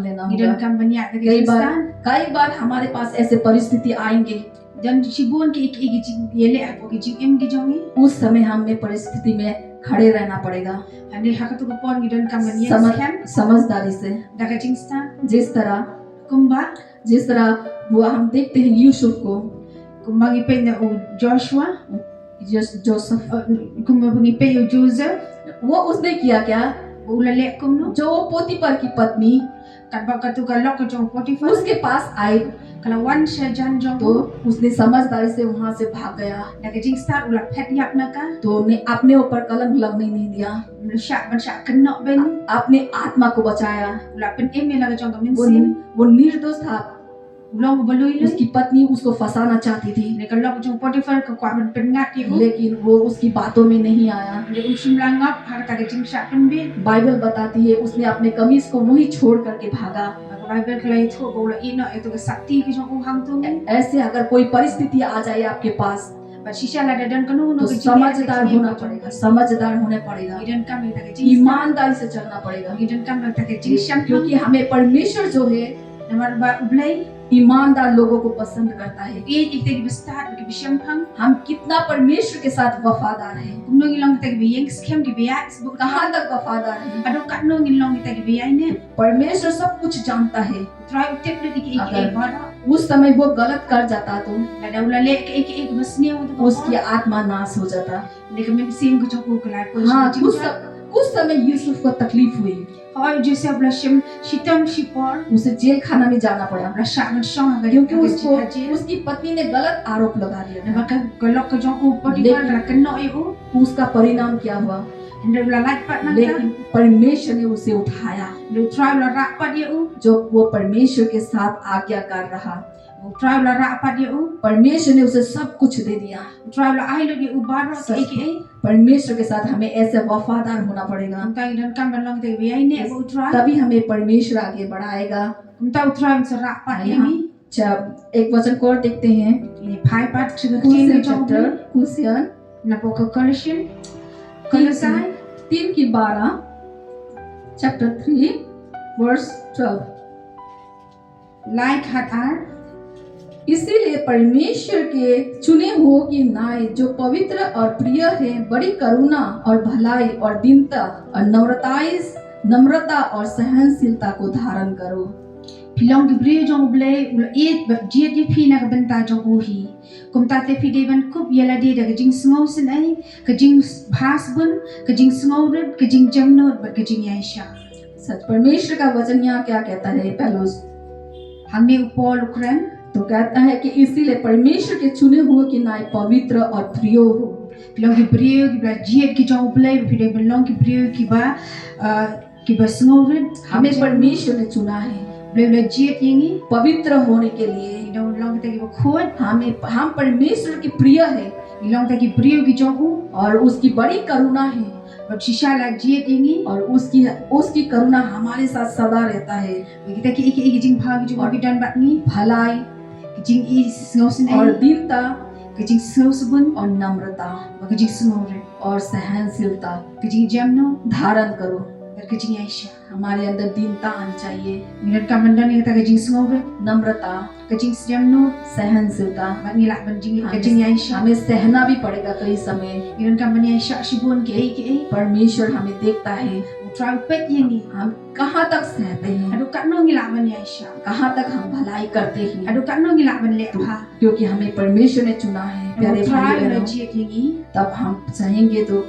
लेना Gidan होगा। kan banyak dari कई बार हमारे पास ऐसे परिस्थिति आएंगे, dan sibun ke iki jing yele ako ke jing em gijongi उस समय हमें परिस्थिति में खड़े रहना पड़ेगा ande hakatu ko pon gidan kan banyak scam समझदारी से। daga jing stan जिस तरह वो हम देखते हैं यूसुफ को, kumbangi pe na o Joshua Joseph, kumbangi pe o Joseph वो उसने किया क्या, ulale kumno जो पोतीफर की पत्नी kadba katu kalok ke jong Potiphar उसके पास आई kalawan siya jan jong तो उसने समझदारी से वहां से भाग गया, daga jing stan ulah pet yak naka तो ने अपने ऊपर कलंक लगने नहीं दिया, syak ban syak kenok ben अपने आत्मा को बचाया। ulah pen em laga jong kamin sin वो निर्दोष था, ulang baloi le उसकी पत्नी उसको फंसाना चाहती थी, ne kalok jong Potiphar ke kwa ben pengat ye लेकिन वो उसकी बातों में नहीं आया। ne usim langap har daga jing syak pen be Bible बताती है उसने अपने कमीज को वहीं छोड़ करके भागा। Bible kelai thu bola ina itu ke sakti ke jong hang tu ऐसे अगर कोई परिस्थिति आ जाए आपके पास ba shisha la dadan kanu तो no ke समझदार होना पड़ेगा, समझदार होने पड़ेगा, gidan kam ita ke jing ईमानदारी से चलना पड़ेगा, gidan kam ita ke jing syam क्योंकि हमें परमेश्वर जो है namar ba ublai ईमानदार लोगों को पसंद करता है। e ite ke bestat ke bisyam phang हम कितना परमेश्वर के साथ वफादार हैं, kumno ngilong ita ke biyeng scam ke biya sbu कहाँ तक वफादार हैं। ado katno ngilong ita ke biya ne परमेश्वर सब कुछ जानता है, try utep de ke अगर e bada उस समय वो गलत कर जाता तो la daula le ke e basne o उसकी आत्मा नाश हो जाता। ne ke me sim ke jong ko la ko हाँ, उस समय यूसुफ को तकलीफ हुई, hoy Joseph la shim shitam shipor उसे जेल खाना में जाना पड़ा, la syak ban shong ga क्योंकि उसको उसकी पत्नी ने गलत आरोप लगा दिया था। maka galok ke jong ko Potiphar la kenok e o उसका परिणाम क्या हुआ, ande la lat pat nang लेकिन परमेश्वर ने उसे उठाया। lu try la rak pat ye o जो वो परमेश्वर के साथ आज्ञाकार रहा, lu try la rak pat ye o परमेश्वर ने उसे सब कुछ दे दिया। try la ai lu ye u baro ke परमेश्वर के साथ हमें ऐसे वफादार होना पड़ेगा, Kumta idan kan balong te biay ne bu try तभी हमें परमेश्वर आगे बढ़ाएगा। kumta utray sa rak pat ye यहाँ mi जब एक वचन को और देखते हैं, ni phai pat chig Colossians king jong chapter, Colossians na po ko collision colosai 3:12, chapter 3 verse 12। like hat ar इसीलिए परमेश्वर के चुने हुओं की नाई जो पवित्र और प्रिय है बड़ी करुणा और भलाई और दीनता और नम्रता और सहनशीलता को धारण करो। pilong di bri jong blay ula it ba dia di phi na ka benta jong u hi kumta te phi de ban kup yala de da jing sngo sin ai ka jing bhas bun ka jing sngo red ka jing jamno ba ka jing yaisha सच परमेश्वर का वचन यहाँ क्या कहता है, पहलुस हमने upol ukran तो कहता है कि इसीलिए परमेश्वर के चुने हुए की नाई पवित्र और प्रिय हो। pilong di bri ki ba jiet ki jong blay phi de belong ki bri ki ba sngo red हमें परमेश्वर ने चुना है blay ula jiet yingi पवित्र होने के लिए। dong long te ki ba khod हम परमेश्वर के प्रिय है long te ki bri ki jong u और उसकी बड़ी करुणा है, ba shisha la jiet yingi और उसकी करुणा हमारे साथ सदा रहता है। kita ki jing pha ki jong ki dan bat ni भलाई ki jing i sngo sin ai और दीनता ki jing sngo subun और नम्रता ba ki jing sngo red और सहनशीलता ki jing jamno धारण करो। ba ki jing yaisha हमारे अंदर दीनता आनी चाहिए, Miran ka mandan ni kata jing sngo red नम्रता, ka jing jamno सहनशीलता। ba ni la ban jing ka jing yaisha हमें सहना भी पड़ेगा कई समय। Miran ka man yaisha shibun ke परमेश्वर हमें देखता है, try pet yingi हम कहाँ तक सहते हैं, adu kat no ngila ban yaisha कहाँ तक हम भलाई करते हैं, adu kat no ngila ban le pha क्योंकि हमें परमेश्वर ने चुना है। प्यारे try भाई la बहनों, jiet yingi तब हम चाहेंगे तो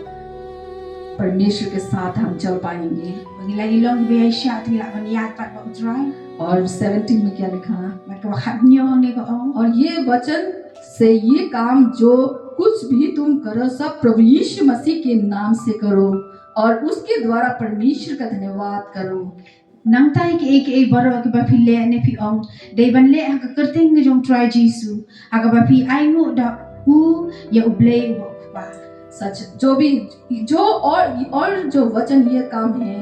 परमेश्वर के साथ हम चल पाएंगे। ngila ilong bi yaisha ngila ban yat pat ba try और 17 में क्या लिखा, ba ka khat nyo ni ko ong और ये वचन से ये काम जो कुछ भी तुम करो सब प्रभु यीशु मसीह के नाम से करो और उसके द्वारा परमेश्वर का धन्यवाद करो। nang tai ke baro ke ba phi le ne phi ong dei ban le ha ka kerting ke jong try jisu ha ka ba phi ai ngo da u ya ublei ba सच जो भी जो और जो वचन ये काम है,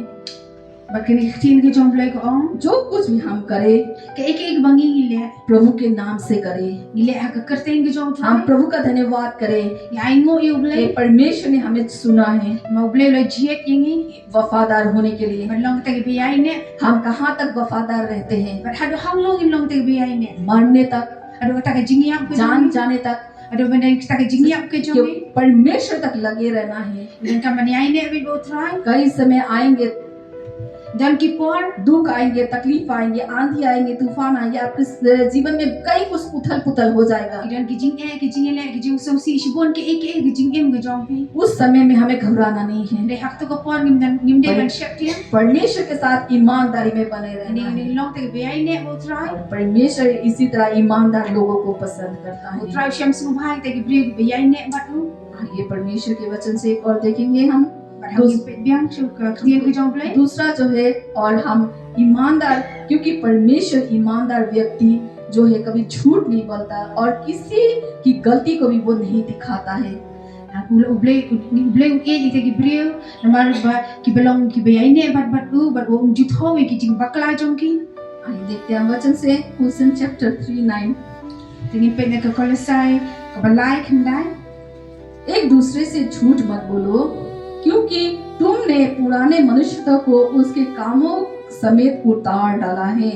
bat kini ktin ke jong blai ko ong जो कुछ भी हम करें ke ek bangi ngile प्रभु के नाम से करें। ngile ha ka kerten ke jong हम trai प्रभु का धन्यवाद करें ya aingo yu कि blai परमेश्वर ने हमें चुना है mau blai lo jiet yingi वफादार होने के लिए। bat long te bi ai ne हम कहाँ तक वफादार रहते हैं? bat hadu hang long in long te bi ai ne मरने तक, adu ta ke jingiak ke जान jong जाने तक, adu benda ta ke jingiak ke कि jong परमेश्वर तक लगे रहना है। dan ka mani ai ne bi bo trai कई समय आएंगे, dan ki por दुख आएंगे, तकलीफ आएंगे, आंधी आएंगे, तूफान आएंगे, आपके जीवन में कई कुछ उथल पुथल हो जाएगा। dan ki jing e ke jing le ke jing so si shibon ke ke jing em ke jong pi उस समय में हमें घबराना नहीं है। de hak to ko por ngim de ban shep ti परमेश्वर के साथ ईमानदारी में बने रहना ni है। ni long te bi ai ne bo trai और परमेश्वर इसी तरह ईमानदार लोगों को पसंद करता bo है। trai sham su bhai te ki bi ai ne bat nu ये परमेश्वर के वचन से एक और देखेंगे हम। bat hang ni pe biang chu ka kien ke jong blai दूसरा जो है, और हम ईमानदार, क्योंकि परमेश्वर ईमानदार व्यक्ति जो है कभी झूठ नहीं बोलता और किसी की गलती को भी वो नहीं दिखाता है। ublei u e te ki brio namar ba ki belong ki be ai ne bat bat u jit ho ki jing bakla jong ki आइए देखते हैं वचन से, question chapter 3:9। tingi pe ne ka kolosai ka balai khandai एक दूसरे से झूठ मत बोलो, क्योंकि तुमने पुराने मनुष्य को उसके कामों समेत उतार डाला है।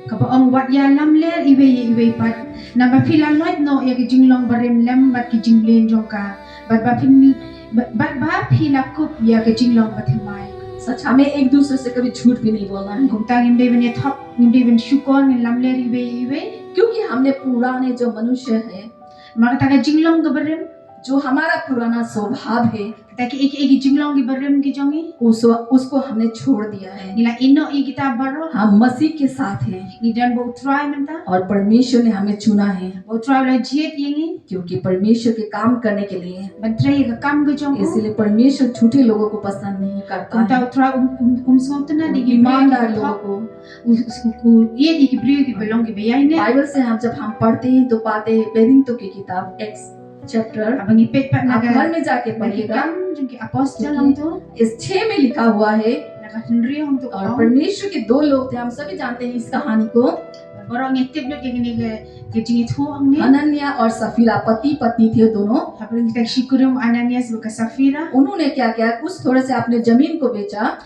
ka ba ong wat ya lam le iwe pat na ba filan lot no ya ki jing long barem lam bat ki jing len jong ka bat ba fin bat ba phila kup ya ki jing long bat mai सच, हमें एक दूसरे से कभी झूठ भी नहीं बोलना है, kum ta ngim de ben thop ngim de ben shukon ngim lam le iwe क्योंकि हमने पुराने जो मनुष्य है, maka ta ka jing long ga barem जो हमारा पुराना स्वभाव है, ta ki ek jing long gi barem ki jongi उसको हमने छोड़ दिया है। nila ino i kita baro हम मसीह के साथ हैं ni dan bo try menta और परमेश्वर ने हमें चुना है, bo try la jiet yingi क्योंकि परमेश्वर के काम करने के लिए। ban try ka kam ge jong इसलिए परमेश्वर झूठे लोगों को पसंद नहीं करता kum ta है, try sngom tana di gi ईमानदार लोगों को। ku ye di ki brio ki belong ki be ai ne Bible से हम जब हम पढ़ते हैं तो पाते हैं, पेरिंतो की किताब x chapter, abang ipet pat आप naga घर में जाके bagi पढ़िएगा। kam jong ki apostle long tu इस 6 में लिखा हुआ है, naga sendiri hong tu और परमेश्वर के 2 लोग थे, हम सभी जानते हैं इस कहानी को। borong ngetip lu ke ni ke jingi thu ang ni हनन्याह और सफीरा पति पत्नी थे दोनों। habang kita shikurum ananias buka safira उन्होंने क्या किया, उस थोड़े से अपने जमीन को बेचा।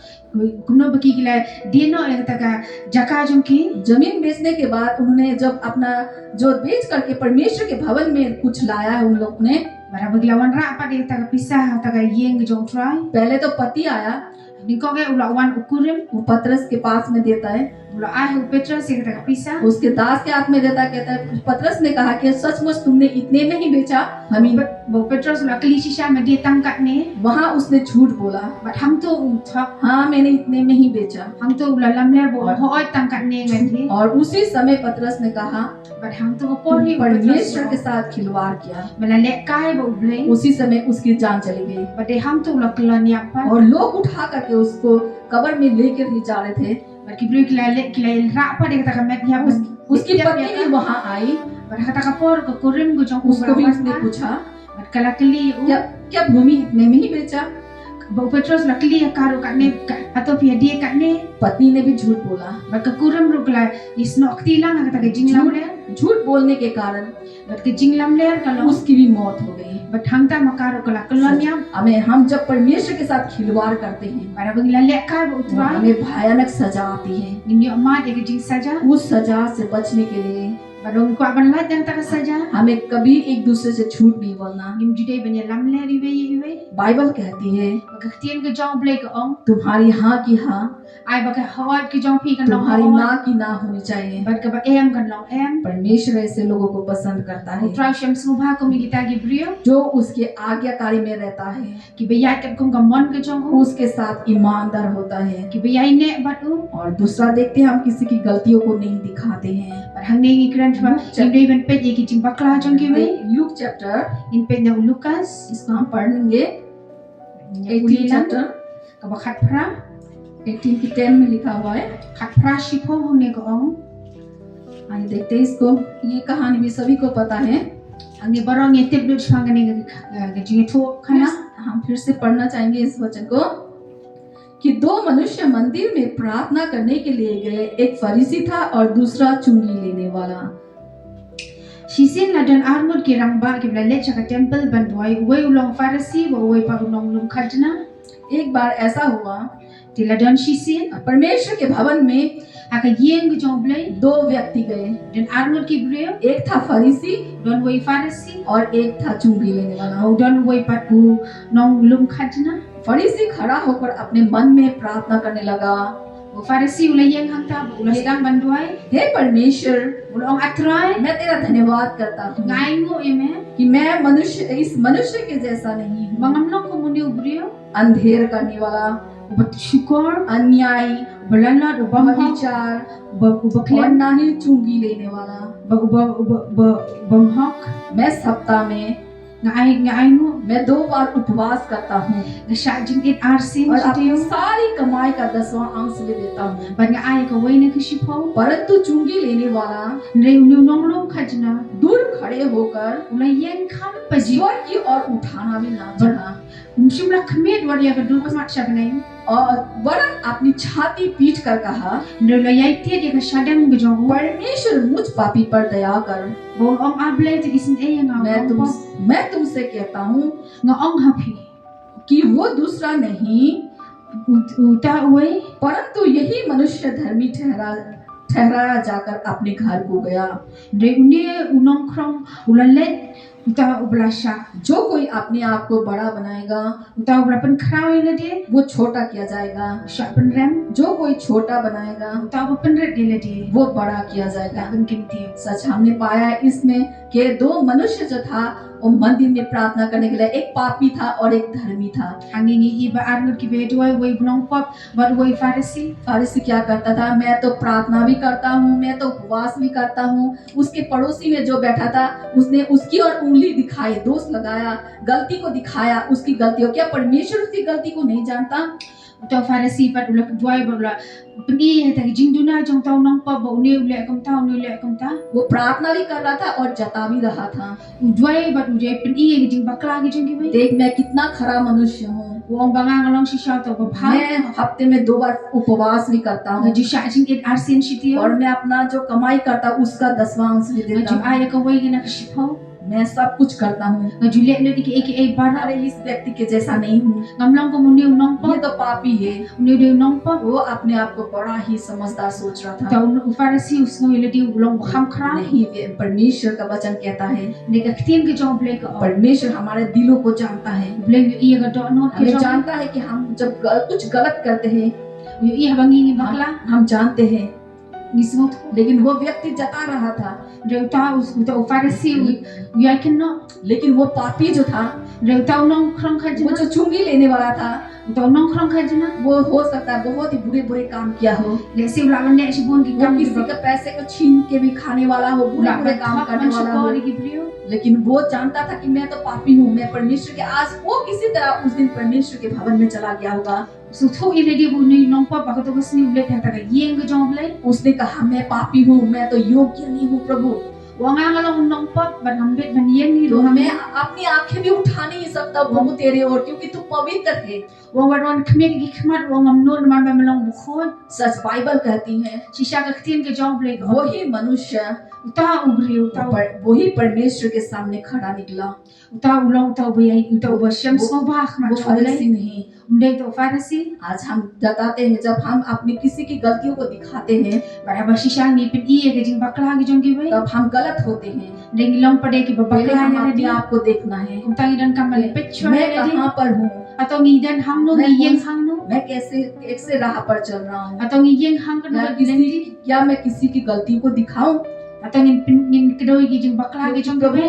kuno bagi gila dino yang taka jaka jong ki जमीन बेचने के बाद उन्होंने जब अपना जो बेच करके परमेश्वर के भवन में कुछ लाया है, उन लोग ने bara baglawan ra pa dia taka pisah taka yeng jong try पहले तो पति आया, ni ko ge ulawan ukurim वो पतरस के पास में देता है, ula ah petros yang taka pisah उसके दास के हाथ में देता है, कहता है पतरस ने कहा कि सचमुच तुमने इतने में ही बेचा। हमीन, bo petros ula kali sisa ma dia tangkat ni वहाँ उसने झूठ बोला, bat hang tu thok हाँ मैंने इतने में ही बेचा। hang tu ula lamler bo hoy tangkat ni ngan thi और उसी समय पतरस ने कहा, bat hang tu ko por hi परमेश्वर के साथ खिलवाड़ किया। bala le kai bo blei उसी समय उसकी जान चली गई bat de hang tu ula kelon ya pa और लोग उठा करके उसको कब्र में लेकर ही जा रहे थे। bat ki blei kila ra pa dia taka met ya उसकी पत्नी भी वहाँ आई, bat kata ka por ko kurim go jong उसको भी उसने पूछा, bat kala kali क्या भूमि इतने में ही बेचा? bo petros la kali ya karu kat ni atau pia dia kat ni पत्नी ने भी झूठ बोला। bat ka kurim ru kala isno aktilang kata ka jinglam le झूठ बोलने के कारण bat ka jinglam le kalau उसकी भी मौत हो गई। bat hang ta makaru kala kelon ya हम जब परमेश्वर के साथ खिलवाड़ करते हैं, bara bangla le kai bo तो utrai हमें भयानक सजा आती है। ni ma dia ke jing saja उस सजा से बचने के लिए barong ko aban lat yang taka saja हमें कभी एक दूसरे से झूठ नहीं बोलना। nim jidai banya lam le riwe Bible कहती है, baka tien ke jong blei ko ong तुम्हारी हाँ की हाँ, ai baka hawat ke jong pi kan long तुम्हारी hawat ना की ना होनी चाहिए। bat ka ba em kan long em परमेश्वर ऐसे लोगों को पसंद करता है utrai shem subha ko mi kita gi brio जो उसके आज्ञाकारी में रहता है, ki be ya kat kum gamon ke jong उसके साथ ईमानदार होता है। ki be ya ne bat u और दूसरा देखते हैं, हम किसी की गलतियों को नहीं दिखाते हैं। par hang ne ngi kran fa nim dei ben pet ye ki jing bakla jong ki we Luke chapter, in pet na lukas इसको हम पढ़ेंगे 18 chapter, ka ba khat pra 18 की 10 में लिखा हुआ है। khat pra shipho hong ne ko ong आइए देखते हैं इसको। ये कहानी भी सभी को पता है, hang ne barong ye tip lut phang ne ga jing tho khana हम फिर से पढ़ना चाहेंगे इस वचन को। कि दो मनुष्य मंदिर में प्रार्थना करने के लिए गए, एक फरीसी था और दूसरा चुंगी लेने वाला। Shisin ladan armut ki rangba ki blalet chaka temple bandwai uwe ulong farasi wa uwe pa ulong lum khajna एक बार ऐसा हुआ, tiladan shisin परमेश्वर के भवन में aka yeng jong blai दो व्यक्ति गए, dan armut ki breu एक था फरीसी don uwe farasi और एक था चुंगी लेने वाला। au don uwe pa nong lum khajna फरीसी खड़ा होकर अपने मन में प्रार्थना करने लगा, u farasi ula yeng hangta ula sedang bandwai हे परमेश्वर, ulong atrai मैं तेरा धन्यवाद करता हूँ ngai ngo eme कि मैं इस मनुष्य के जैसा नहीं हूँ, mangamlong ko muni ubreu अंधेर करने वाला, ubat syukur अन्यायी, balalat ubam hok विचार और ubaklen ना ही चुंगी लेने वाला। bam hok मैं सप्ताह में ngai ngo मैं 2 बार उपवास करता हूँ Nasya jingit arsin और अपनी sitiyo. सारी कमाई का 10वां अंश ले देता हूँ, Ban nga ay ka way na kishipaw. परंतु चुंगी लेने वाला Nre uniw nong long kajna. दूर खड़े होकर Ulay yang kam paji. ईश्वर की ओर उठाना भी ना चाहा Umshimla khamid wariya ka dul kamat siya ganay. और वरन अपनी छाती पीट कर कहा, Nre ulayay tiya di ka syadang gajong. परमेश्वर मुझ पापी पर दया कर, Bawang ong ablay tigisin ay nga मैं तुमसे कहता हूँ nga ong hapi. कि वो दूसरा नहीं Uta uway. परंतु यही मनुष्य धर्मी ठहराया जाकर अपने घर को गया। Nre unye unong krong ulalet. Uta ublasya. जो कोई अपने आप को बड़ा बनाएगा Uta ublapan krawi la di. वो छोटा किया जाएगा, Syapan rem. जो कोई छोटा बनाएगा Uta ubapan red di la di. वो बड़ा किया जाएगा। Laban kintiyo. सच हमने पाया है इसमें कि 2 मनुष्य जो था वो मंदिर में प्रार्थना करने के लिए, एक पापी था और एक धर्मी था। Hanging iba arnut ki bedway way bunong pop but way farisi. फारिसी क्या करता था, मैं तो प्रार्थना भी करता हूँ, मैं तो उपवास भी करता हूँ। उसके पड़ोसी में जो बैठा था उसने उसकी और उंगली दिखाई, दोष लगाया, गलती को दिखाया, उसकी गलती हो। क्या परमेश्वर उसकी गलती को नहीं जानता? Utaw farisi pat ula kedway ba ula peni ta jingduna jong taw nang pa ba uni ula kam ta uni ula kam ta वो प्रार्थना भी कर रहा था और जता भी रहा था, udway ba uje peni jing bakla gi jing gi bai देख मैं कितना खरा मनुष्य हूँ, wong bangang along shisha taw ba pha मैं हफ्ते में 2 बार उपवास भी करता हूँ ju sha jing it arsin shitiyo और मैं अपना जो कमाई करता हूँ उसका 10वां अंश भी देता ju हूँ, ay ka way gi na kishipho मैं सब कुछ करता हूँ। ju le le dik ek ay bara अरे इस व्यक्ति के जैसा नहीं हूँ, ngamlang ko muni unong ये pa तो पापी है। uni de unong pa वो अपने आप को बड़ा ही समझदार सोच रहा था। taw farisi usno ile di ulong kham khra नहीं, परमेश्वर का वचन कहता है, ne ka ktien ke jong ble ka परमेश्वर हमारे दिलों को जानता है, ble iya ga do not ke हमें jong जानता है कि हम जब कुछ गलत करते हैं iya bangi ni bakla हम जानते हैं, ni smot लेकिन वो व्यक्ति जता रहा था, Reuta uta farisi yakin no लेकिन वो पापी जो था, reuta unong krong वो khajna जो चुंगी लेने वाला था, uta unong krong khajna वो हो सकता है बहुत ही बुरे बुरे काम किया हो, le si ulaban le sibon ki वो kam किसी के पैसे को छीन के भी खाने वाला हो, बुरे बुरे काम करने वाला हो, ki brio लेकिन वो जानता था कि मैं तो पापी हूँ, मैं परमेश्वर के आज वो किसी तरह उस दिन परमेश्वर के भवन में चला गया होगा। so tho ile di bu ni nong pa ba to kasni ule ta ta yeng ge jong ble उसने कहा मैं पापी हूँ, मैं तो योग्य नहीं हूँ प्रभु, wang ang along nong pa ban hambet ban yen ni तो lo मैं अपनी आंखें भी उठा नहीं सकता प्रभु तेरे ओर, क्योंकि तू पवित्र है। wang wan khme ki khmat wang am non man ba melong bu khod such Bible कहती है shisha ka ktien ke jong ble वही मनुष्य uta ubri uta वही परमेश्वर के सामने खड़ा निकला, uta ulong uta bu yai uta bu sham so ba khmat वो jong ble फरीसी नहीं। unde to farisi आज हम जताते हैं, जब हम अपनी किसी की गलतियों को दिखाते हैं Bara shisha ni pin iya ke jing bakla ge jong gi bai तब हम गलत होते हैं। deng long pade ki पहले bakla हम ya अपने di आप को देखना है, utang dan kamal pechwa मैं ya di कहाँ पर हूँ, atau ngi dan hang no मैं ngi yeng कौन- hang no मैं कैसे राह पर चल रहा हूँ, atau ngi yeng hang kan या ba di क्या मैं किसी की गलती को दिखाऊं? atau ngin kedoi gi jing bakla ge jong gi bai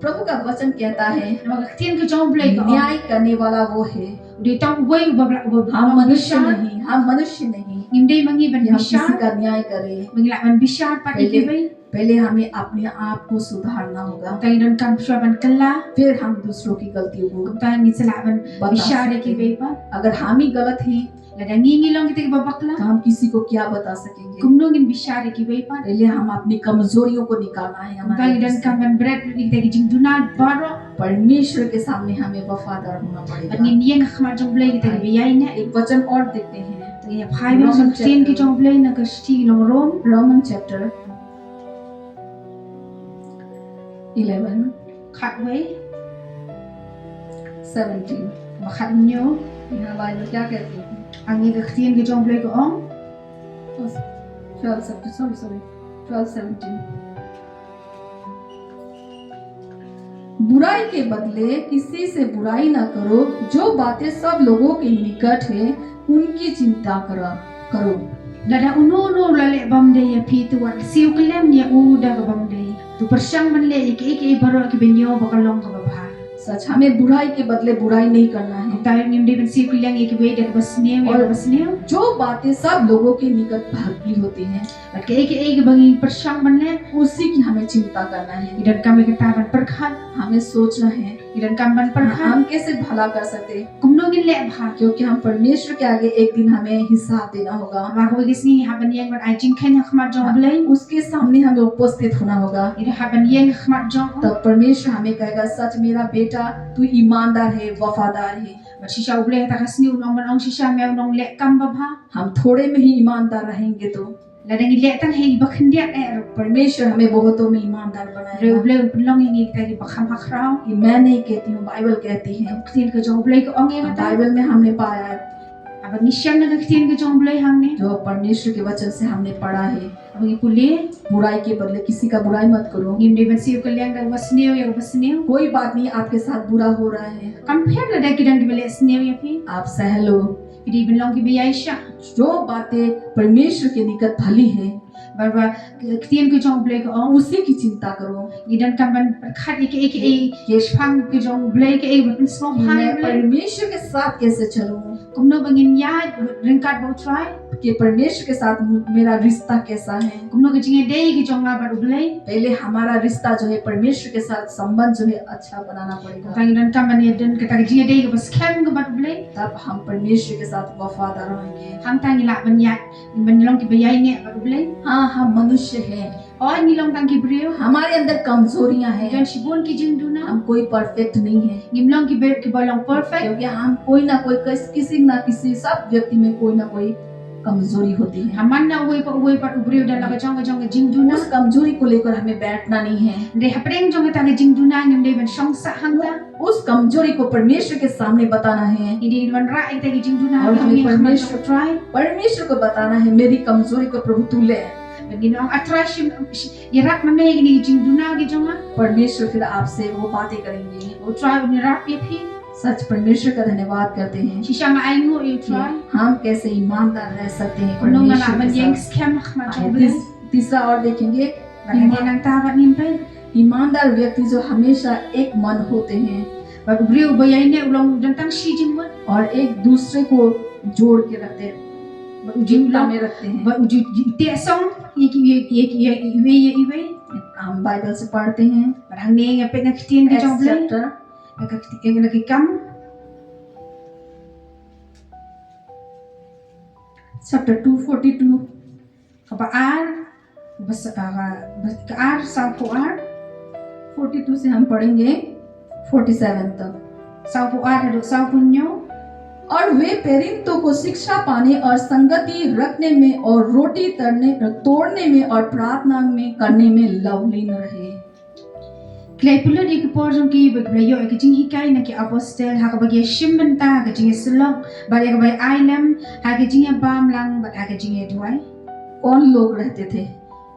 प्रभु का वचन कहता है ma ka tien ke jong ble ka न्याय करने वाला वो है, di tang wai babla हम मनुष्य नहीं, हम मनुष्य नहीं ngim dei mangi ban कि हम bisha किसी का न्याय करें। mengila ban bisha pa di ke bai पहले हमें अपने आप को सुधारना होगा, utang dan kam shwa ban kala फिर हम दूसरों की गलतियों को utang ngi sala ban बता bisha de सकते ke bai हैं। pa अगर हम ही गलत हैं ladang ngi long kita ke bakla तो हम किसी को क्या बता सकेंगे? kumno ngin bisha de ke bai pa पहले हम अपनी कमजोरियों को निकालना है utang dan हमारे, kam ban berat kita ke jing dunat baro परमेश्वर के सामने हमें वफादार होना पड़ेगा। Ngin yang khmat jong blai kita biyai na. एक वचन और देखते हैं, Tagi phai ben jong tien ki jong blai na ka sti long rom. Roman chapter 11 Khat wei 17। ma khat nyo. यहाँ बाइबल क्या कहती है? Angi ka tien ki jong blai ko ong. 12 17। बुराई के बदले किसी से बुराई ना करो, जो बातें सब लोगों के निकट है उनकी चिंता करो। Lada uno lale bamde ya pi tu wat siu kelem ya uda ka bamde. Tu persang man le ik baro ki benyo bakalong ka babha. सच, हमें बुराई के बदले बुराई नहीं करना है। Tayo ngim de ben siu kelem ik be de basnew ya basnew. जो बातें सब लोगों के निकट भागी होती हैं, Bat ke bangi persang man le उसी की हमें चिंता करना है। idan kami kata ban perkhat हमें सोचना है idan kam ban perkhat हम कैसे भला कर सकते हैं, kumno ngin le bha. क्योंकि हम परमेश्वर के आगे एक दिन हमें हिसाब देना होगा। Ma ko gisni haban yang ban ajing khen khmat jong blai. उसके सामने हमें उपस्थित होना होगा। Ida haban yang khmat jong. तब परमेश्वर हमें कहेगा, सच मेरा बेटा तू ईमानदार है, वफादार है। Bat shisha uble ta kasni unong ban ong shisha me unong le kam babha. हम थोड़े में ही ईमानदार रहेंगे तो Ladang ile tan hei bakhendia er. परमेश्वर हमें बहुतों में ईमानदार Re बनाएगा। uble ulong ngi ta bakham hakrao. ये मैं नहीं कहती हूँ, बाइबल कहती है। Ktin ka jong blai ko ong yang ta. Bible में हमने पाया है, Aba nisyam na ktin ka jong blai hang ne. जो परमेश्वर के वचन से हमने पढ़ा है, Aba ngi puli बुराई के बदले किसी का बुराई मत करो। ngim de ban siu kelyang da wasnew ya basnew. कोई बात नहीं, आपके साथ बुरा हो रहा है, Compare la da kidan ki bele snew ya pi. आप सह लो। Idi ben long ki biyai sha. जो बातें परमेश्वर के निकट भली है Barba ktin ka jong blai ko ong. उसी की चिंता करो। Idan kam ban perkhat ke spang ka jong blai ke ban smong मैं hai blai. परमेश्वर के साथ कैसे चलूं, Kumno bangin ya ringkat bo try. कि परमेश्वर के साथ मेरा रिश्ता कैसा है। Kumno ka jinge dei ki jong abar ublai. पहले हमारा रिश्ता जो है परमेश्वर के साथ संबंध जो है अच्छा बनाना पड़ेगा, Tang idan kam ban idan ka ta jinge dei ka bas kem ka bar ublai. तब हम परमेश्वर के साथ वफादार रहेंगे। Hang tang ila ban ya ban long ki bayai ne bar ublai. हाँ, हम मनुष्य हैं, Or nilong tang ki brio. हमारे अंदर कमजोरियां हैं, Jan sibon ki jing duna. हम कोई परफेक्ट नहीं है, Ngimlong ki ber ki balong perfect. क्योंकि हम कोई ना कोई किसी ना किसी सब व्यक्ति में कोई ना कोई कमजोरी होती है। Haman na uwe pa ubrio dan la ka jong jing duna. उस कमजोरी को लेकर हमें बैठना नहीं है, De hapreng jong ta jing duna ngim de ban song sa hang ta. उस कमजोरी को परमेश्वर के सामने बताना है। Idi ban ra ta ki jing duna. और हमें परमेश्वर try. परमेश्वर को बताना है, मेरी कमजोरी को प्रभु तू ले। Ginong attraction yarak man me ni jing duna gi jonga. परमेश्वर फिर आपसे वो बातें करेंगे। O try ni rap ye pi. सच, परमेश्वर का धन्यवाद करते हैं Shisha ma ai ngo you कि try. हम कैसे ईमानदार रह सकते हैं Kuno nga परमेश्वर la ban के yang साथ। scam khma jong blai. तीसरा और देखेंगे, Ban nang ta ba nin pai. ईमानदार व्यक्ति जो हमेशा एक मन होते हैं Ba ubrio bayai ne ulong dan tang shi jing wan. और एक दूसरे को जोड़ के रखते हैं, Ba ujing एकता long में रखते हैं। ba uju te song iwe हम बाइबल से पढ़ते हैं, barang ne ngape na kitin ki jong blai. Chapter Aga kitin lagi kam. Chapter 2:42 Kapa ar bas ka ar sa po ar 42 से हम पढ़ेंगे 47 तक। sa po ar do sa po nyo. और वे पेरिंतों को शिक्षा पाने और संगति रखने में और रोटी तोड़ने में और प्रार्थना में करने में लवलीन रहे। Klay pula di ke porjong ki baglayo ke jing hikai na ki apostel ha ka bagi shimbenta ka jing selok ba ya ka bai ailam ha ka jing bam lang ba ha ka jing duai कौन लोग रहते थे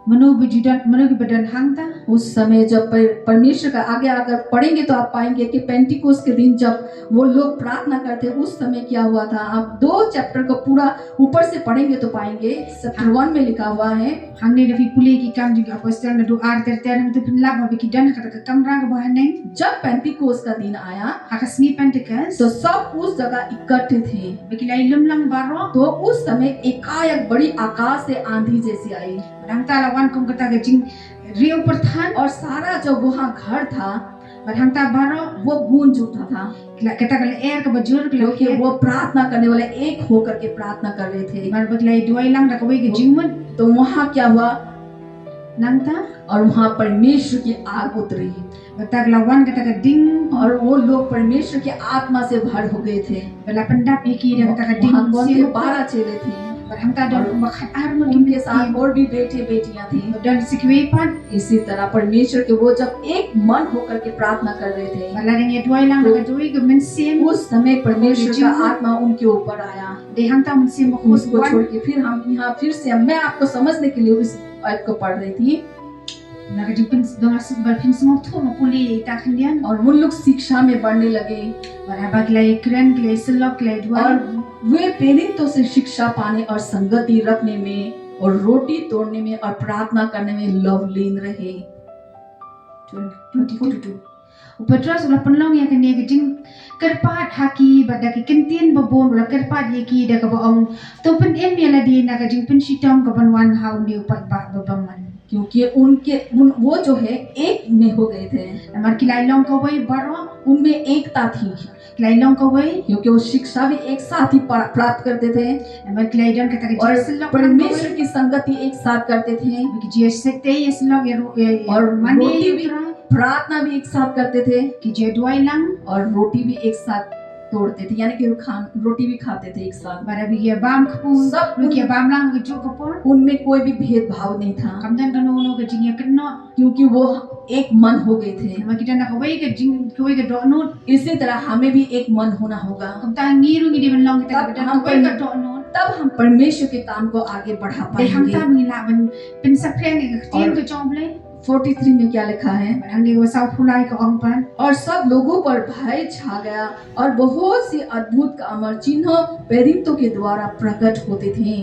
manu bujudan manu ki badan hangta उस समय? जब परमेश्वर का आगे आकर पढ़ेंगे तो आप पाएंगे कि पेंटिकोस के दिन जब वो लोग प्रार्थना करते, उस समय क्या हुआ था। आप 2 चैप्टर को पूरा ऊपर से पढ़ेंगे तो पाएंगे। चैप्टर 1 में लिखा हुआ है, hang ne dafi puli ki kam jing apostel na do ar ter ter tu pinla ba ki dan ka ka kamra ka bahaneng जब पेंटिकोस का दिन आया ha ka sni pentekas तो सब उस जगह इकट्ठे थे। bikilai lum lang baro तो उस समय एकाएक बड़ी आकाश से आंधी जैसी आई barang ta lawan kong kata ka jing riu perthan और सारा जो वहाँ घर था barang ta baro वो गूंज उठा था, kata ka air ka bajur क्योंकि ka वो प्रार्थना करने वाले एक होकर के प्रार्थना कर रहे थे। bar baglai duai lang da ka wi ka jing mun तो वहाँ क्या हुआ, nangta और वहाँ परमेश्वर की आग उतरी batak lawan kata kading और वो लोग परमेश्वर की आत्मा से भर हो गए थे। bala pendap iki dah kata kading वहाँ कौन थे? siang 12 चेले थे barhangta dan और makat armo उनके साथ और भी बेटे बेटियां थी। dan sikwepan इसी तरह परमेश्वर के वो जब एक मन होकर के प्रार्थना कर रहे थे, bala ring ya duai lang kata duai ke mensim उस समय परमेश्वर का आत्मा उनके ऊपर आया। de hangta mensim khus उसको छोड़ के फिर हम यहाँ फिर से मैं आपको समझने के लिए उस आयत को पढ़ रही थी। na kading pin dong asuk bar pin semua tu ma puli ta khandian और वो लोग शिक्षा में बढ़ने लगे bala bak lai kren klai selok klai duai और वे प्रेरितों से शिक्षा पाने और संगति रखने में और रोटी तोड़ने में और प्रार्थना करने में लवलीन रहे। 22 Upatras ulah penlong ya kene geding kerpat haki bada ki kentin babon ulah kerpat ye ki da ka baong to pen em ya la di na geding pen sitam ka banwan hau ni upat ba babaman क्योंकि वो जो है एक में हो गए थे, namar ki lai long ka wai baro उनमें एकता थी lai long ka wai क्योंकि वो शिक्षा भी एक साथ ही प्राप्त करते थे namar ki lai don kata और ka selok परमेश्वर की संगति एक साथ करते थे ki je sekte ye selok ye और mane रोटी भी प्रार्थना भी एक साथ करते थे ki je duai lang और रोटी भी एक साथ तोड़ते थे, यानी कि रोटी भी खाते थे एक साथ। bara bi ye bam khpu सब lu ki bam lang ge ju ka por उनमें कोई भी भेदभाव नहीं था kamdan ka no geding ye kenno क्योंकि वो एक मन हो gए थे। namar kita na ka wai geding ko wai ge do no इसी तरह हमें भी एक मन होना होगा, kamta ngiru ngi di benlong kita तब ka हम wai ka do no तब हम परमेश्वर के काम को आगे बढ़ा de hang पाएंगे। ta mengila ben pen sapreng ke tin ke chomble 43 में क्या लिखा है? hang de wasau phulai ka ong pan और सब लोगों पर भय छा गया और बहुत सी अद्भुत काम और चिन्ह प्रेरितों के द्वारा प्रकट होते थे।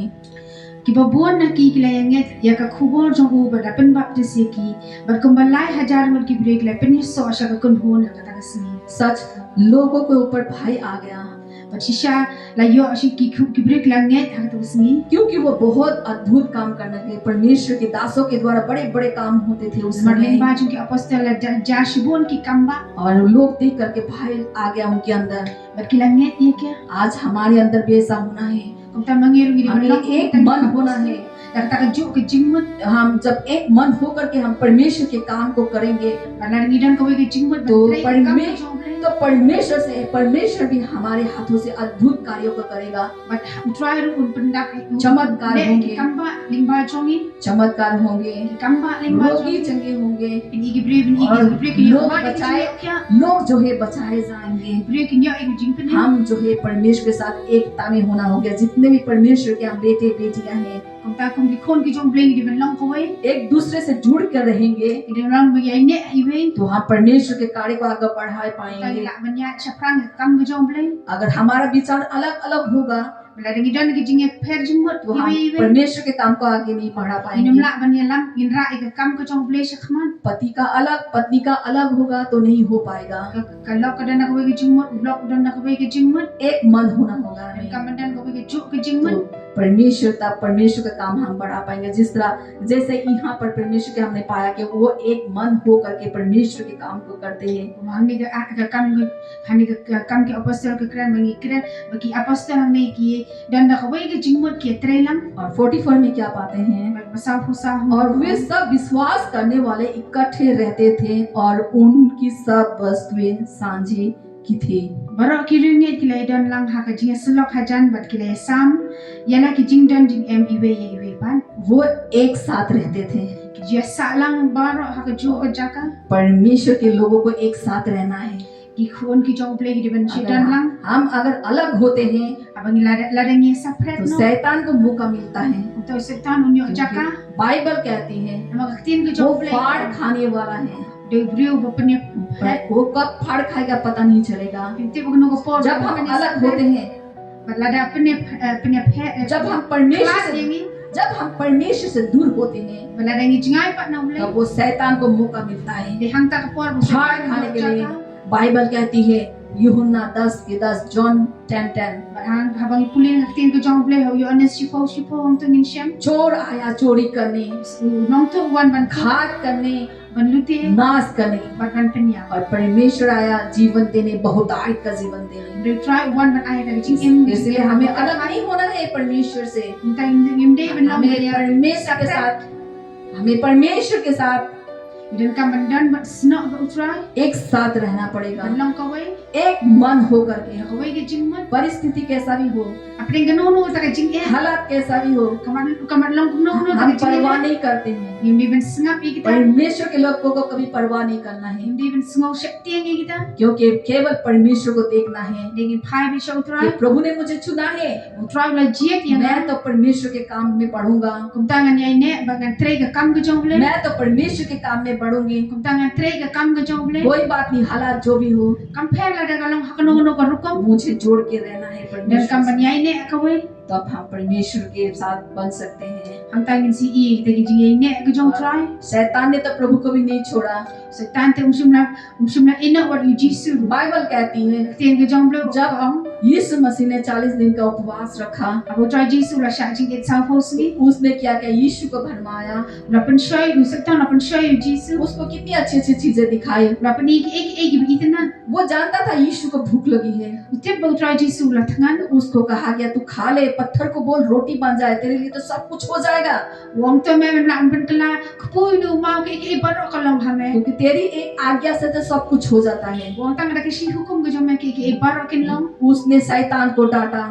ki babon na ki kilayanget ya ka khubor jong u ba pen baptis ye ki bar kumbalai hajar mul ki break la pen so sha ka kun hon ka ta sni सच लोगों के ऊपर भय आ गया ba shisha la yo shi ki break la nget ha ta sni क्योंकि वो बहुत अद्भुत काम करने थे। परमेश्वर के दासों के द्वारा बड़े बड़े काम होते थे उस marling समय ba jong ki apostle la jashibon ki kamba और लोग देख करके भय आ गया उनके अंदर। bar ki la nget ye kya आज हमारे अंदर भी ऐसा होना है, kamta mangiru ngi di हमें benlong एक मन होना है। ta ka ju ke jingmut हम जब एक मन होकर के हम परमेश्वर के काम को करेंगे balar ngi dan ka wai ke jingmut तो परमेश्वर तो परमेश्वर भी हमारे हाथों से अद्भुत कार्यों को करेगा। but try ru un pendak चमत्कार होंगे, kamba lingba chongi चमत्कार होंगे, kamba lingba रोगी chongi चंगे होंगे ini ki break ini और ki break ni लोग ba बचाए kya लोग जो है बचाए जाएंगे। break ni ek jing pen हम जो है परमेश्वर के साथ एकता में होना हो गया। जितने भी परमेश्वर के हम बेटे बेटियां हैं kamta kum ki khon ki jong bleng di ben long ko wai एक दूसरे से जुड़ कर रहेंगे di rang ba yai ne ai wai तो हम परमेश्वर के कार्य को आगे बढ़ा ta पाएंगे। la ban ya chaprang kam ki jong bleng अगर हमारा विचार अलग अलग होगा bala ngi dan ki jing ek pher jing mut तो i हम wai wai परमेश्वर के काम को आगे नहीं बढ़ा inum पाएंगे। la ban ya lam in ra ek kam ko jong bleng shakman पति का अलग पत्नी का अलग होगा तो नहीं हो पाएगा। ka lok ka dan ka wai ki jing mut lok dan ka wai ki jing mut एक मन होना होगा हमें। kam dan ka wai ki ju ki jing तो mut परमेश्वर तब परमेश्वर का काम हम बढ़ा पाएंगे। जिस तरह जैसे यहाँ पर परमेश्वर के हमने पाया कि वो एक मन हो करके परमेश्वर के काम को करते हैं। Hangni ka kam ki apostle ka kran bangi kran baki apostle hangni ki dan da kawai ki jingmut ki trelang और 44 में क्या पाते हैं? basa fusa और वे सब विश्वास करने वाले इकट्ठे रहते थे और उनकी सब वस्तुएं साझी की थी। baro ki ringe ki lai dan lang ha ka jinga selok hajan bat ki lai sam yala ki jing dan jing em iwe ye iwe ban वो एक साथ रहते थे। ki jia salang baro ha ka ju ka jaka परमेश्वर के लोगों को एक साथ रहना है। ki khon ki jong play ki di ban dan lang हम अगर अलग होते हैं abangi la ngi sapret तो no शैतान को मौका मिलता है। to setan unyo jaka Bible कहती है nama ka tin ki वो jong play फाड़ खाने वाला है। de brio ba panya वो कब फाड़ खाएगा पता नहीं चलेगा। Pinti bugno ko por जब हम अलग होते हैं, balada penya जब हम परमेश्वर class से yengi जब हम परमेश्वर से दूर होते हैं balada ngi jingai pat na ule तब वो शैतान को मौका मिलता है de hang ta ka por bu फाड़ खाने के लिए। बाइबल कहती है यूहन्ना 10:10 John 10:10 hang habang pulin tin ko jong play ho yo anes shifo hong tu ngin sham चोर आया चोरी करने, nong tu wan ban घात करने, ban lute नाश करने, ban penya और परमेश्वर आया जीवन देने, बहुतायत का जीवन देने। de try wan ban ai da jing em इसलिए हमें अलग नहीं होना है परमेश्वर से। ta im de ben long हमें ya परमेश्वर के साथ हमें परमेश्वर के साथ Dan kan bandan bat snak ba utrai. एक साथ रहना पड़ेगा, Banlang kawai. एक मन होकर के। Kawai ke jingmat. परिस्थिति कैसा भी हो, Apne ganono ta ka jing eh. हालात कैसा भी हो, Kaman lang kuno ta हम ka jing परवाह eh. नहीं करते हैं। Hindi ban sngap kita. परमेश्वर के लोगों को कभी परवाह नहीं करना है, Hindi ban sngau shakti ang kita. क्योंकि केवल परमेश्वर को देखना है Dengan phai bi sha कि utrai. प्रभु ने मुझे चुना है, Utrai la jiet yang मैं तो परमेश्वर के काम में बढ़ूंगा, kum tangan yai ne bagan trei ka kam ka jong ble. मैं तो परमेश्वर के काम में बढ़ूंगी। Kum tangan trei ka kam ka jong ble. कोई बात नहीं, हालात जो भी हो, Kam pher la da kalong hakano ka rukom. मुझे जोड़ के रहना है Dan परमेश्वर kam से। ban yai ne kawai. तब हम परमेश्वर के साथ बन सकते हैं। Ang tangin si i kita ki jing yai ne ka jong try. शैतान ने तो प्रभु को भी नहीं छोड़ा। Setan te umsumla ina wat yu jisu. Bible कहती है Tien ka jong ble जब यीशु मसीह ने 40 दिन का उपवास रखा, Abu try jisu la sha jing it sa hosni. उसने क्या किया, यीशु को भरमाया, La pen shoy u setan la pen shoy yu jisu. उसको कितनी अच्छी अच्छी चीजें दिखाई। La pen ek itna. वो जानता था यीशु को भूख लगी है, Tip ba try jisu la thangan. उसको कहा गया तू खा ले, पत्थर को बोल रोटी बन जाए, तेरे लिए तो सब कुछ हो जाएगा, Wong to me la pen kala kpui nu mau ke barok kalong hame. क्योंकि तेरी एक आज्ञा से तो सब कुछ हो जाता है। Wong tang da ke shi hukum ka jong me ke barok kin long. उसने शैतान को डांटा।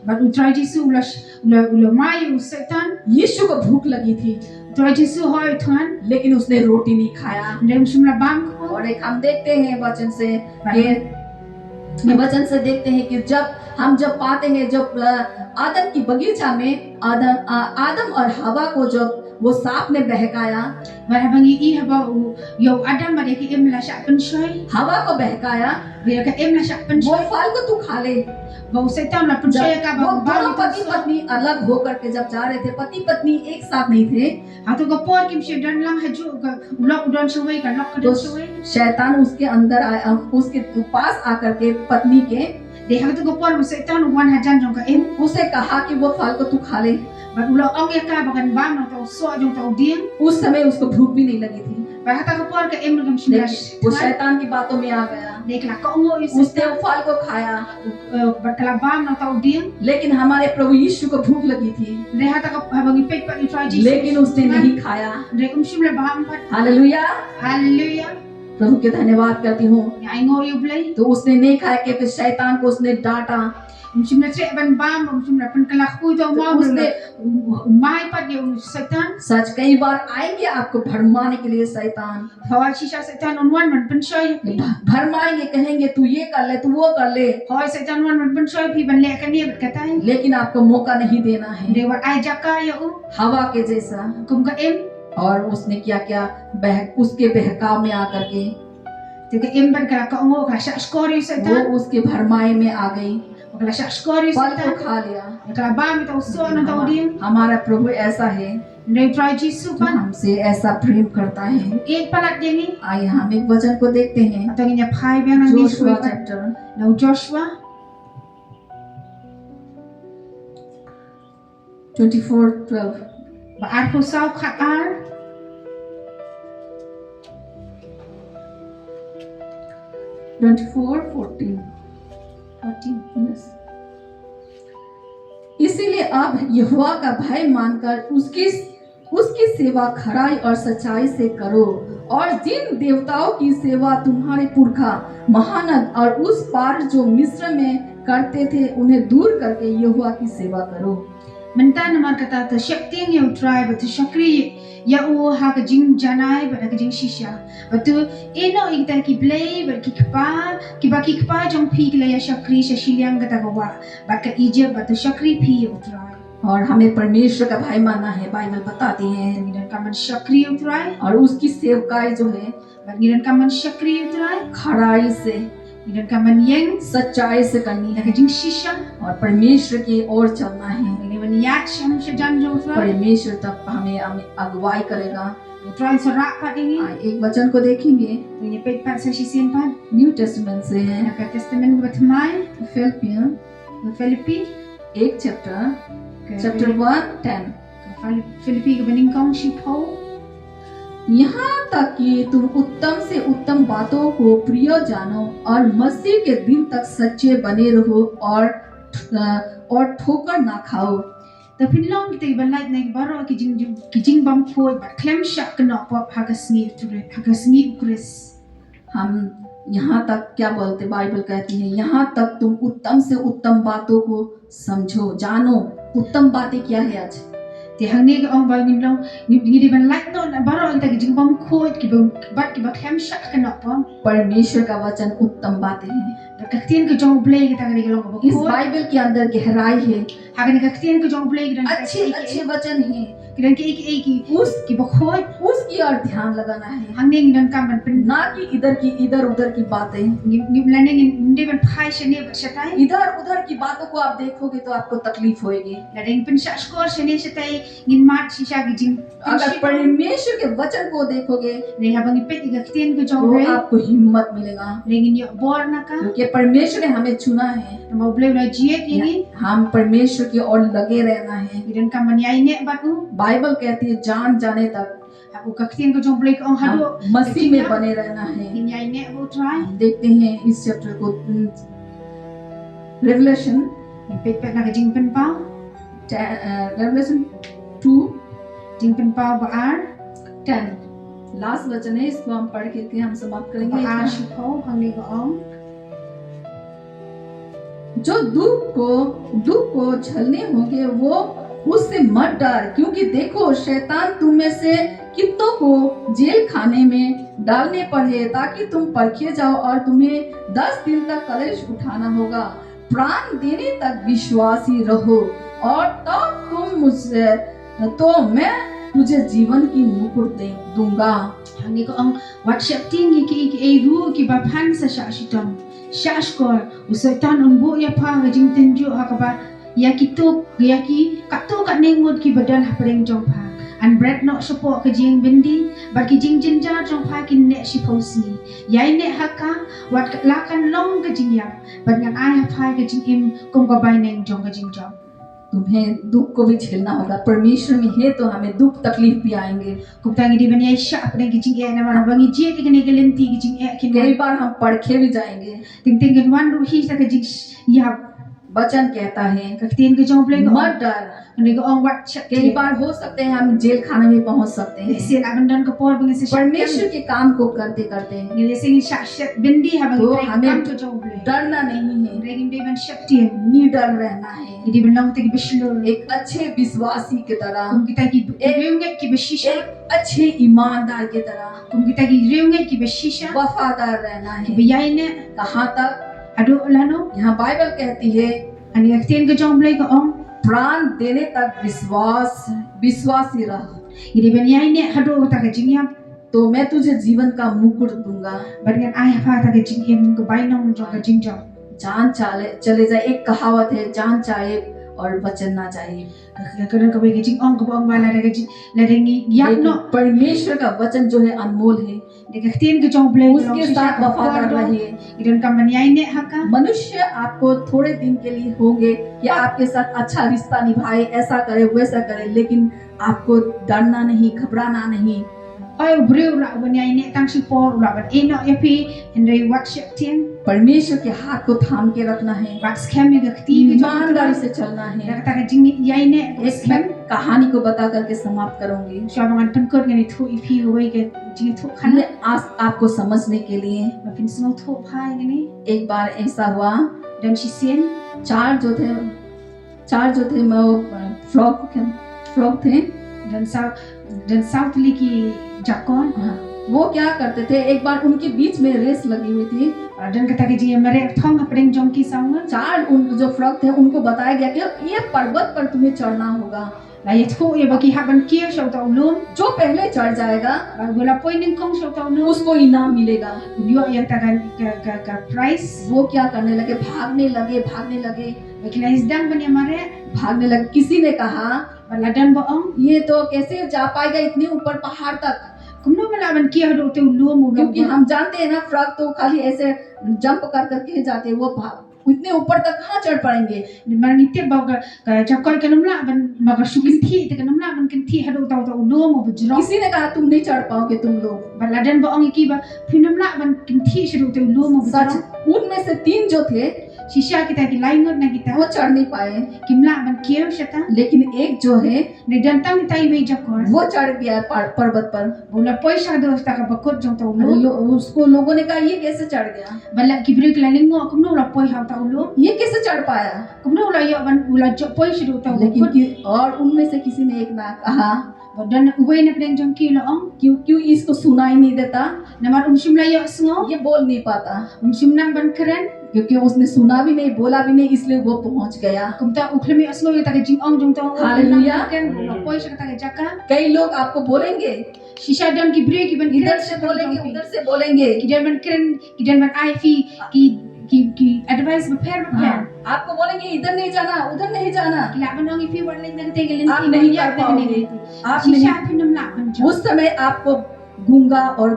But u try jisu la mai u setan. यीशु को भूख लगी थी, Try jisu hoy than. लेकिन उसने रोटी नहीं खाया। Dem umsumla bang ko. और एक हम देखते हैं वचन से कि वचन से देखते हैं कि जब पाते हैं, जब आदम की बगीचा में आदम और हवा को जब वो सांप ने बहकाया, Barabang i haba u yo adam ba ke em la sha pen shoy. हवा को बहकाया, Bila ka em la sha pen वो shoy. फल को तू खा ले। Ba u setan la pen shoy ka वो ba दोनों ba पति पत्नी अलग होकर के जब जा रहे थे, पति पत्नी एक साथ नहीं थे, Atau ka por kim shi dan lang haju ka lok don shoy ka lok तो don shoy. शैतान उसके अंदर आया, उसके पास आकर के पत्नी के De ha tu ka por setan wan hajan jong ka em. उसे कहा कि वो फल को तू खा ले। Ba ulo ong ya ka bagan bam na to so jong to ding. उस समय उसको भूख भी नहीं लगी थी, Ba ha ta ka por ka em ngam shi la. वो शैतान की बातों में आ गया, Dek la ka ongo yu उसने वो फल को खाया। ba kala bam na to ding. लेकिन हमारे प्रभु यीशु को भूख लगी थी, De ha ta ka habang ipet pa you try Jesus. लेकिन उसने नहीं खाया। De shim la bam pa. Hallelujah, Hallelujah. प्रभु के धन्यवाद करती हूँ। Ya ngo you play. तो उसने नहीं खाया कि फिर शैतान को उसने डांटा, Shim la tre ban bam shim la pen kala khu to तो mo उसने mai pa ye setan. सच कई बार आएंगे आपको भरमाने के लिए शैतान, Hawa shisha setan on one man pen shoy. भरमाएंगे, कहेंगे तू ये कर ले, तू वो कर ले, Hawa setan one man pen shoy phi ban le ka ni bat katai. लेकिन आपको मौका नहीं देना है, De wat ai jaka ya u हवा के जैसा। kum ka em. और उसने क्या क्या उसके बहकाव में आकर के Te ka em ban kala ka ongo ka sha skori वो setan. उसके भरमाए में आ गई, Kala sha skori फल को setan. खा लिया। Kala bam to so na to ding. हमारा प्रभु ऐसा है, De try Jesus जो pan. हमसे ऐसा प्रेम करता है। Ek palat dia ni. आइए हम एक वचन को देखते हैं, Atau nya phai biang nang ni Joshua suai. Chapter Now Joshua 24:12। ba ar ko sao khat ar. 24:14। 14. Yes। इसीलिए अब यहोवा का भय मानकर उसकी सेवा खराई और सच्चाई से करो, और जिन देवताओं की सेवा तुम्हारे पुरखा महानद और उस पार जो मिस्र में करते थे उन्हें दूर करके यहोवा की सेवा करो। Mentan namar kata ta shakting yang try but shakri ya u ha ka jing janai but ka jing shisha. But eno igta ki play but ki ba jong pi la ya shakri shashiliang kata ka wa. But ka ije but shakri pi u try. और हमें परमेश्वर का भय मानना है, Bible बताती है, Ngiran ka man shakri u try. और उसकी सेवकाई जो है But ngiran ka man shakri u try. खराई से, Ngiran ka man yang सच्चाई से करनी ka है, jing shisha. और परमेश्वर की ओर चलना है। Ni man yak sham shajan jo try. परमेश्वर तब हमें अगुवाई करेगा। Try so rak pa dingi. एक वचन को देखेंगे, Tu ni pet pat sa shisin pan. New testament से है, Na ka testament ba tmai. Philippian Filipi. एक chapter 1:10। Filipi ka baning kong shipo. यहाँ तक कि तुम उत्तम से उत्तम बातों को प्रिय जानो और मसीह के दिन तक सच्चे बने रहो और ठोकर ना खाओ। ta phin long ki te ban light nei baro ki jing bam khoi ba klem shak no pop hagasni ture hagasni ukris हम यहाँ तक क्या बोलते, बाइबल कहती है यहाँ तक तुम उत्तम से उत्तम बातों को समझो, जानो। उत्तम बातें क्या है आज? te hang ne ong ba nim long ni di ban light no baro ta ki jing bam khoi ki ba klem shak no pop परमेश्वर का वचन उत्तम बातें हैं। ka tien ke jong play ki ta ni long ba इस khoi Bible के अंदर गहराई है, hagan ka tien ke jong play ki dan अच्छे अच्छे वचन हैं, ki उस ki ba khoi उसकी ओर ध्यान लगाना है, hang ne ngan kam ban pen ना कि इधर उधर की बातें। ni blending in de ban phai shene ba shatai इधर उधर की बातों को आप देखोगे तो आपको तकलीफ होगी। la ding pen sha skor shene shatai ngin mat si sha gi jing अगर परमेश्वर के वचन को देखोगे re habang ipet ga tien ke jong तो play आपको हिम्मत मिलेगा, re ngin yo bor na ka क्योंकि परमेश्वर ने हमें चुना है। ma blay la jiet yengi हम परमेश्वर की ओर लगे रहना है। idan kam man yai ne ba u Bible कहती है जान जाने तक aku ka tien ke jong play ko ong hado हम मसीह में बने रहना है। ngin yai ne bu try देखते हैं इस चैप्टर को, revelation ipet pet na ka jing pen pau revelation 2 jing pen pau ba ar 10 last वचन है, इसको हम पढ़ के हम समाप्त ba करेंगे। ar shi pau hang ne ko ong जो दुख को झेलने होंगे वो उससे मत डर, क्योंकि देखो शैतान तुम में से कितनों को जेल खाने में डालने पर है, ताकि तुम परखे जाओ और तुम्हें 10 दिन तक कलेश उठाना होगा। प्राण देने तक विश्वासी रहो और तब तुम मुझसे तो मैं तुझे जीवन की मुकुट दूंगा। hang ne ko ong wat shap ting ki e ru ki ba phan sa sha shi tom sha skor usaitan un bu ya pha ga jing ten ju ha ka ba ya ki to ya ki ka to ka neng mod ki badan ha preng jong pha an bread no support ka jing bindi ba ki jing jin ja jong pha ki ne shi posi yai ne ha ka wat la kan long ka jing ya ba ngan ai ha pha ka jing im kum ka bai neng jong ka jing jong तुम्हें दुख को भी झेलना होगा। परमेश्वर में है तो हमें दुख तकलीफ भी आएंगे। kum tangi di ban yai sha preng ki jing e na ma bangi je ki ne ke lenti ki jing e ki कई बार हम परखे भी जाएंगे। ting ting gen wan ru hi sa ka jing ya वचन कहता है ka tien ke jong play ko मत डर। ne ko ong wat shap कई बार हो सकते हैं हम जेल खाने में पहुंच सकते हैं, sen abandan ko por bangi se परमेश्वर के काम को करते करते ngile sing sha shat bindi ha bangi तो trek हमें kam to jong play डरना नहीं है, regin de ban shap tien निडर रहना है। idi ban long te ki bishlo एक अच्छे विश्वासी की तरह, kum kita ki reunge ki bishisha एक अच्छे ईमानदार की तरह kum kita ki reunge ki bishisha वफादार रहना है। bi yai ne कहाँ तक? ado lano यहाँ बाइबल कहती है ani ka tien ke jong play ko ong प्राण देने तक विश्वासी रह, idi ban yai ne hado ta ka jing ya तो मैं तुझे जीवन का मुकुट दूंगा। ban ngan ai ha ta ka jing em ko bai nong jong ka jing jong जान चले जाए, एक कहावत है, जान चाहे और वचन ना चाहिए। kadang ka bai ka jing ong ko ong wala ka jing la dengi yak लेकिन no परमेश्वर का वचन जो है अनमोल है, de ka tien ke jong play उसके साथ वफादार रहिए। idan kam ban yai ne ha ka मनुष्य आपको थोड़े दिन के लिए होंगे कि आपके साथ अच्छा रिश्ता निभाए, ऐसा करे वैसा करे, लेकिन आपको डरना नहीं, घबराना नहीं। oi breu la ban yai ne tang si por la ban eno ya pi henry wat shap tien परमेश्वर के हाथ को थाम के रखना है, wat scam me ga ti ke jong ईमानदारी से चलना है। da ka jing yai ne एक मैं कहानी को बता करके समाप्त करूंगी, sha ban pen kot ngani thu i pi wei ke jing thu khan ये आपको समझने के लिए। ma fin snow thu phai ngani एक बार ऐसा हुआ, dan si sen चार जो थे फ्रॉक थे, dan south li ki jakon हाँ, वो क्या करते थे, एक बार उनके बीच में रेस लगी हुई थी। dan kata ke jing mere thong apreng jong ki saung चार उन जो फ्रॉक थे उनको बताया गया कि ये पर्वत पर तुम्हें चढ़ना होगा, la ye thu ye ba ki ha ban kia shau ta ulum जो पहले चढ़ जाएगा ba gola poi ning kong shau ta ulum उसको इनाम मिलेगा। yo yang ta ka price वो क्या करने लगे, भागने लगे, Kila isdang ban mare भागने लगे। किसी ने कहा baladan boong ये तो कैसे जा पाएगा इतने ऊपर पहाड़ तक, kumno malaban kia do te ulum क्योंकि हम जानते हैं ना फ्रॉक तो खाली ऐसे जंप कर करके जाते हैं, वो इतने ऊपर तक कहाँ चढ़ पाएंगे। marang ite ba ka jakoi kanum la ban maga sukin thi te kanum la ban kin thi hado ta ulum o bujro किसी ने कहा तुम नहीं चढ़ पाओगे तुम लोग, baladan boong ki ba finum la ban kin thi shiru te ulum o सच bujro उनमें से 3 जो थे Shisha kita ki laingot na kita. वो चढ़ नहीं पाए, Kimla ban kieu shata. लेकिन एक जो है Ne dantang kita imei jakor. वो चढ़ गया पर्वत पर। Bula poi sha do sta ka bakot jong ta ulo. उसको लोगों ने कहा ये कैसे चढ़ गया, Bala kibre ki lalingo kumno la poi ha ta ulo. ये कैसे चढ़ पाया। Kumno la yo ban ula jo poi shi do ta लेकिन bakot. और उनमें से किसी ने एक ना कहा Dan uwe na pedang jong ki lo ong. क्यों इसको सुनाई नहीं देता, Namar shim la yo sngo. ये बोल नहीं पाता, Shim nang ban keren. क्योंकि उसने सुना भी नहीं बोला भी नहीं, इसलिए वो पहुंच गया। Kumta uklemi asno yo ta ka jing ong jong ta. Hallelujah. Kan la poi sha ta ka jaka. कई लोग आपको बोलेंगे, Shisha dan kibre ki ban इधर से बोलेंगे उधर से बोलेंगे, Kidan ban keren, kidan ban ai fi ki advice ba pair ba pair. आपको बोलेंगे इधर नहीं जाना उधर नहीं जाना, Kila ban nong fi wan leng te gelen आप नहीं कर पाओगे, आप नहीं। Shisha pinam la ban jo. उस समय आपको गूंगा और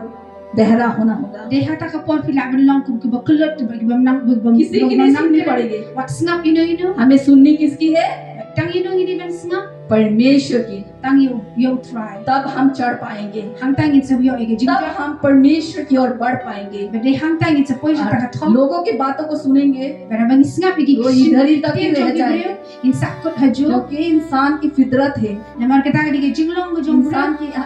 बहरा होना होगा, Deha ta ka por fi la ban long kum ki ba kulut ba ki bam nang bam किसी की नहीं सुननी पड़ेगी। Wat snap ino हमें सुननी किसकी है, tang ino ini ban snap परमेश्वर की। tang yo try. तब हम चढ़ पाएंगे, Hang tang it sa yo ege jing. तब हम परमेश्वर की ओर बढ़ पाएंगे। Ba de hang tang it sa poi sa ta ka thom. लोगों की बातों को सुनेंगे, Ba bang snap igi. वो इधर ही तक ही रह जाएंगे, In sakut hajo. क्योंकि इंसान की फितरत है, Namar kata ka dige jing long go jong.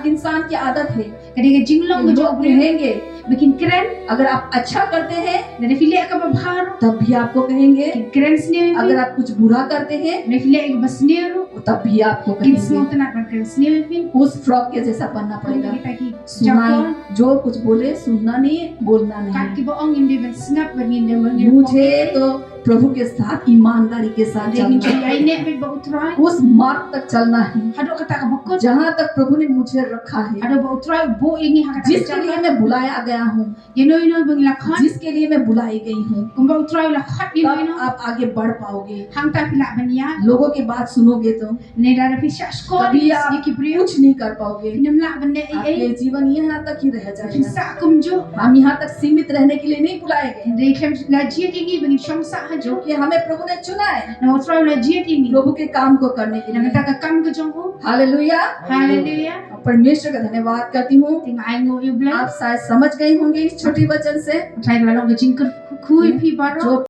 इंसान की आदत है। Ka dige jing long go लोग jong. कहेंगे Bikin keren. अगर आप अच्छा करते हैं Dari fili ka ba bhar. तब भी आपको कहेंगे, Keren sendiri. अगर आप कुछ बुरा करते हैं Dari fili ka ba sendiri. तब भी आपको Kin कहेंगे। semua tenak ban keren sendiri fin. उस फ्रॉक के जैसा बनना पड़ेगा, Kita ki सुना jakor. जो कुछ बोले सुनना नहीं, बोलना Kat नहीं। ki ba ong indi ban snap ban indi ban. मुझे तो प्रभु के साथ ईमानदारी के साथ Jadi चलना है, ai nek ba utrai. उस मार्ग तक चलना है Hado kata ka bakot. जहाँ तक प्रभु ने मुझे रखा है, Hado ba utrai bo ingi ha kata. जिसके लिए मैं बुलाया गया हूँ, Ino bang lakhan. जिसके लिए मैं बुलाई गई हूँ, Kung ba utrai lakhat ino तब ino. आप आगे बढ़ पाओगे। Hang ta pila ban ya. लोगों की बात सुनोगे तो Ne dara fi shasko. कभी आप Ni ki brio. कुछ नहीं कर पाओगे, Pinam la ban ne आपके ai. जीवन यहाँ तक ही रह Kin जाएगा। sa kum jo. हम यहाँ तक सीमित रहने के लिए नहीं बुलाए गए, Dari kem la jia tingi bang shong sa ha jo. क्योंकि हमें प्रभु ने चुना है Na utrai la jia tingi. प्रभु के काम को करने के Na लिए। kata ka kam ko jong ho. Hallelujah. Hallelujah. परमेश्वर का धन्यवाद करती हूँ। Ting ai ngo you bless. आप शायद समझ गए होंगे इस छोटी वचन से, Try la long jing kur kui pi baro. जो